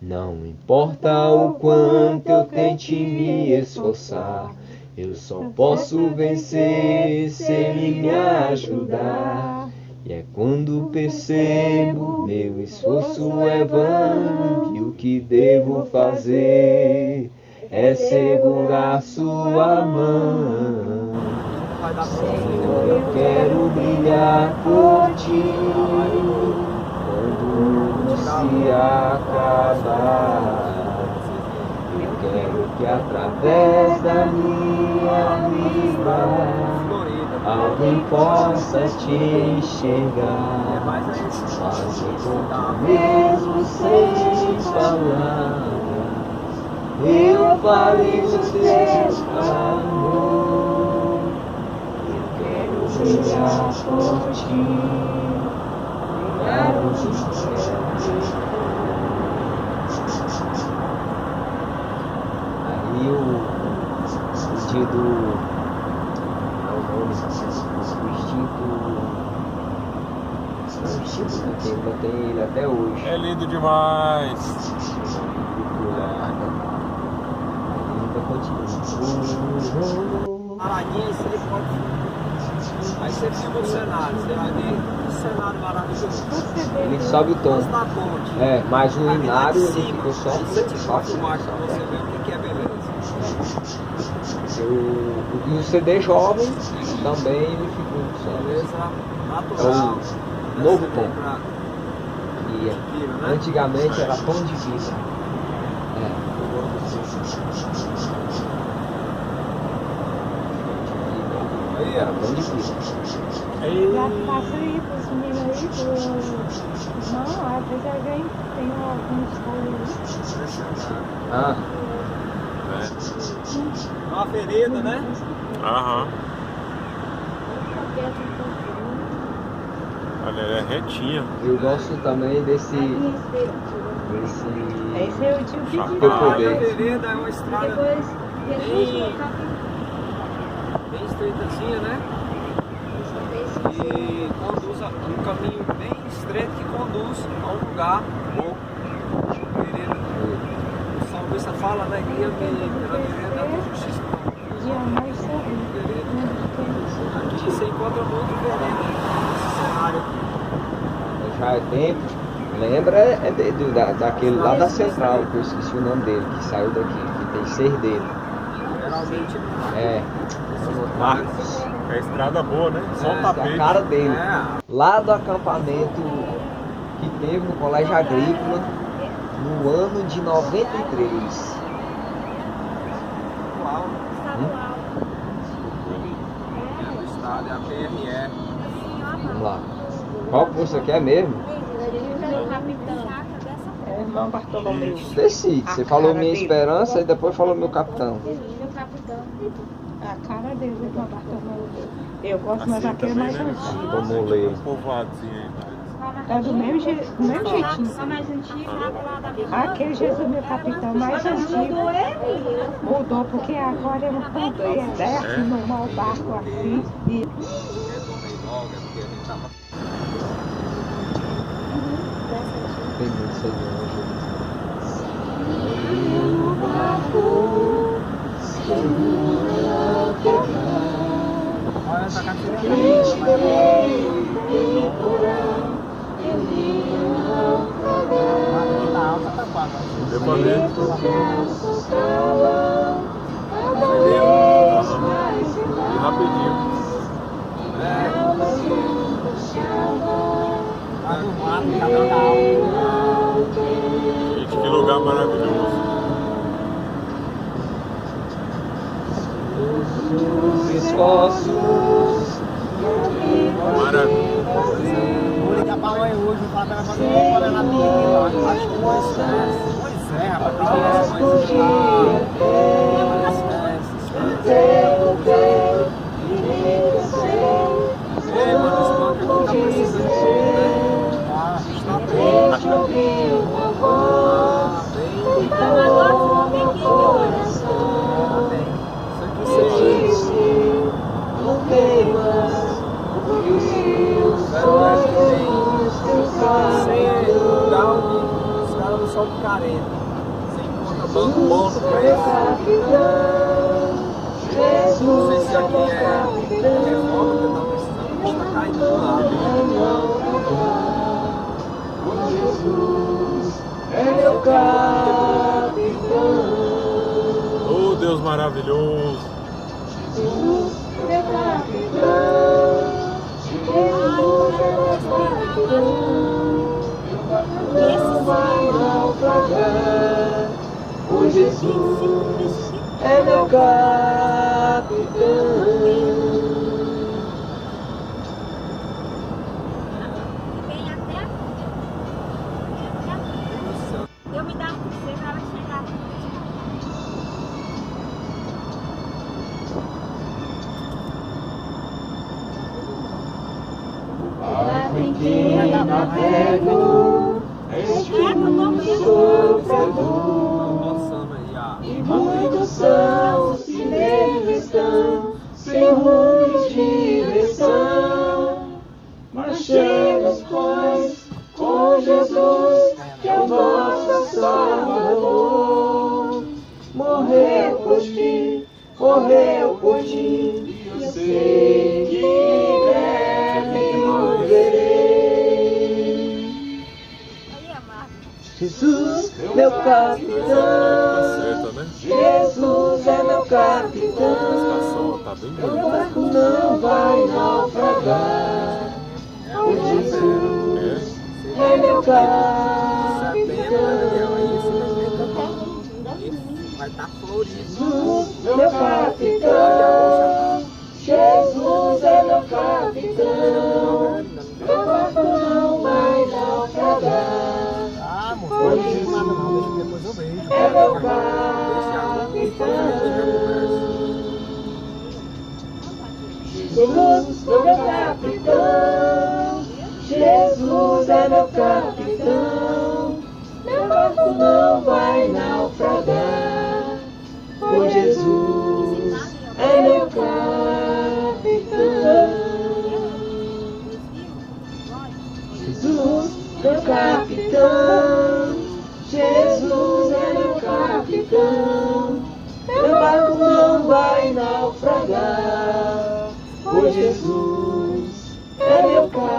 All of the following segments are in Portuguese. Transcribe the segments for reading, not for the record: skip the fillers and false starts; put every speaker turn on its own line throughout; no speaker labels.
Não importa o quanto eu tente me esforçar, eu só posso vencer se Ele me ajudar. E é quando percebo meu esforço é vão, que o que devo fazer é segurar sua mão. Senhor, eu quero brilhar por ti quando o mundo se acabar. Eu quero que através da minha vida alguém possa te enxergar, fazer com que mesmo sem palavras eu fale do teu amor. Eu quero brilhar por ti, quero te enxergar. Aí o dia do instinto mantém ele até hoje.
É lindo demais.
Ainda continua.
Aladinha, isso aí pode. Aí você filma o cenário, você vai ver que cenário maravilhoso.
Ele sobe o tom.
Na ponte.
É, mas o inário ele
cima,
ficou só
aí você tira
fácil.
uma imagem pra você ver o que é beleza.
O CD jovem também ele ficou só.
Beleza
É
natural.
o novo tom.
Pra-
E
né?
antigamente era tom de vida.
Aí,
Era tom de vida.
Já passa aí pros meninos aí, não, às vezes alguém tem algum escolha
Ah,
uma vereda, né?
Aham. Olha, ela é retinha.
eu gosto também desse
Esse é o tio que
Ah,
teu
A
poder.
vereda é uma estrada
depois
bem estreitazinha, né? E conduz um caminho bem estreito que conduz a um lugar bom. Vereda. O salmista fala, né? Guia-me pela vereda da justiça.
dia mais sorrindo.
Aqui você encontra muito vereda nesse cenário aqui.
Já é tempo. Lembra daquele lá da central, que eu esqueci o nome dele, que saiu daqui, que tem 6 dele.
Geralmente
É, Marcos.
É estrada boa, né? Só o
A
tapete.
cara dele.
é.
Lá do acampamento que teve no Colégio Agrícola no ano de 93.
Estadual. É do estado, é a PRE.
Vamos lá. Qual que você quer mesmo?
É, irmão Bartolomeu.
Decide. Você falou minha esperança e depois falou meu capitão.
A cara dele, irmão Bartolomeu. Eu gosto, mas
Assim
aquele é
também,
mais
né?
antigo.
Vamos ler.
Um povoadozinho aí.
É do mesmo jeitinho. Aquele Jesus, meu capitão, mais antigo. Mudou, porque agora é um poder. É assim, normal, barco assim. E
Tem muito Senhor.
Olha essa caixinha.
Deu pra ver? E rapidinho. Gente, que lugar maravilhoso.
Os esforços.
Maravilha.
Vou ligar pra mãe hoje, vou falar pra ela fazer uma olha na minha aqui lá. Acho que pois é, rapaz, mano, esse banco aqui tá precisando de tudo, né? A gente tá sem dar só de careta. Sem conta banco bom no preço. Não sei se aqui é reforma que eu tava precisando, o bicho tá caindo do lado.
Jesus é meu capitão.
Oh, Deus maravilhoso.
Jesus, meu capitão. Jesus é meu capitão.
Não vai naufragar. O Jesus é meu capitão.
Eu me dava pra você pra ela chegar.
Barco em que navego, este mundo sofredor.
Nossa, aí,
E muitos são os que nele estão, sem rumo de direção. Marchemos, pois, com Jesus, que é o nosso Salvador. Morreu por ti, eu sei que breve verei.
Aí, amado.
Jesus, meu capitão.
Certa, né?
Jesus é meu
A
capitão.
estação tá bem
O
bonita.
barco não vai naufragar. O Jesus é meu capitão.
Vai estar florido.
Jesus, meu capitão. Jesus é meu capitão. Meu barco não vai naufragar.
Ah, moço, não tem nada não, deixa depois eu vejo.
É meu capitão. Jesus, meu capitão. Jesus é meu capitão. Meu barco não vai naufragar. O Jesus é meu capitão. Jesus, meu capitão. Jesus é meu capitão. Meu barco não vai naufragar. O Jesus é meu capitão.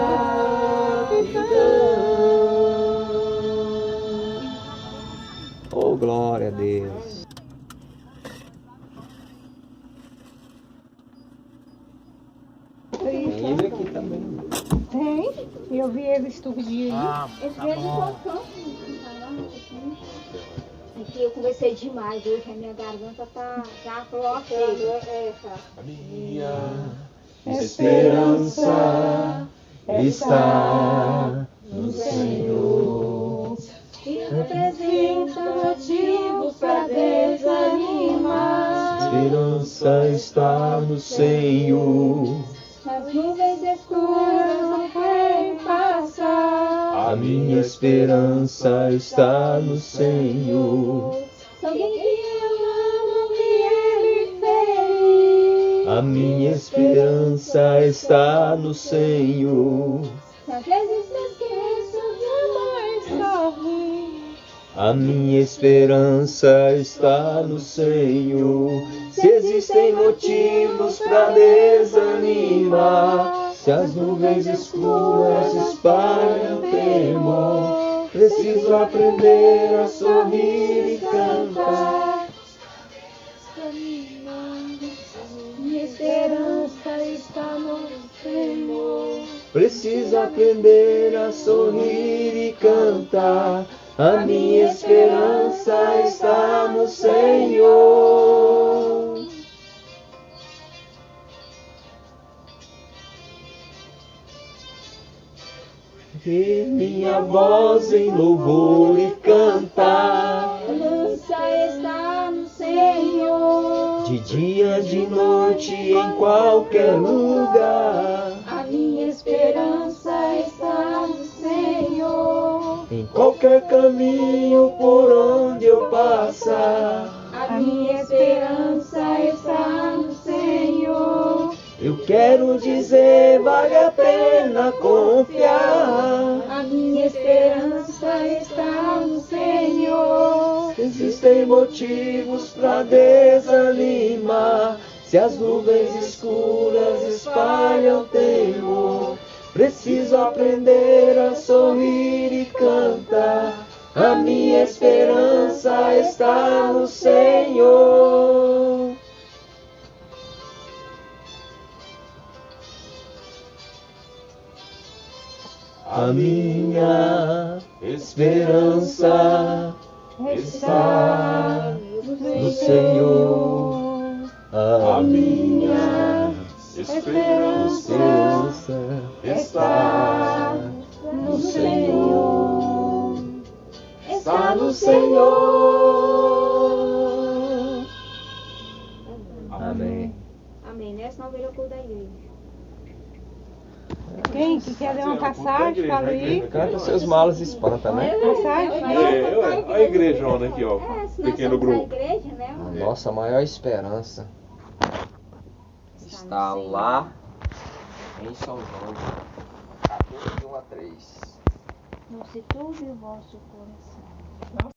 Oh, glória a Deus. Tem ele aqui também.
Tem? Eu vi ele estudinho aí.
Ah, tá bom.
Aqui eu conversei demais hoje, a minha garganta tá já colocando.
Minha esperança está no Senhor.
E apresenta motivos pra desanimar.
Esperança está no Senhor.
As nuvens escuras não querem passar.
A minha esperança está no Senhor.
Se alguém que eu amo que ele fez.
A minha esperança está no Senhor.
Se às vezes me esqueço de amar sorrir.
A minha esperança está no Senhor. Se existem motivos para desanimar, se as nuvens escuras espalham temor, preciso aprender a sorrir e cantar.
Minha esperança está no Senhor.
Preciso aprender a sorrir e cantar. A minha esperança está no Senhor. E minha voz em louvor e cantar.
A esperança está no Senhor.
De dia, de noite, em qualquer lugar.
A minha esperança está no Senhor.
Em qualquer caminho por onde eu passar.
A minha esperança está no Senhor.
Eu quero dizer, vale a pena confiar.
A minha esperança está no Senhor.
pois tem motivos pra desanimar. Se as nuvens escuras espalham temor, preciso aprender a sorrir e cantar. A minha esperança está no Senhor. A minha esperança está no Senhor. A minha esperança está no Senhor. Está no Senhor. Amém.
Amém, né? Senão vira o culto da igreja.
Quem que quer ler uma passagem? Fala aí.
Canta seus malos e espanta, né?
Passagem?
Olha a igrejona aqui, ó.
Se nós
Pequeno
somos a
grupo.
igreja, né?
A nossa maior esperança está lá em São João, 14, 1 a 3.
Não se turbe o vosso coração.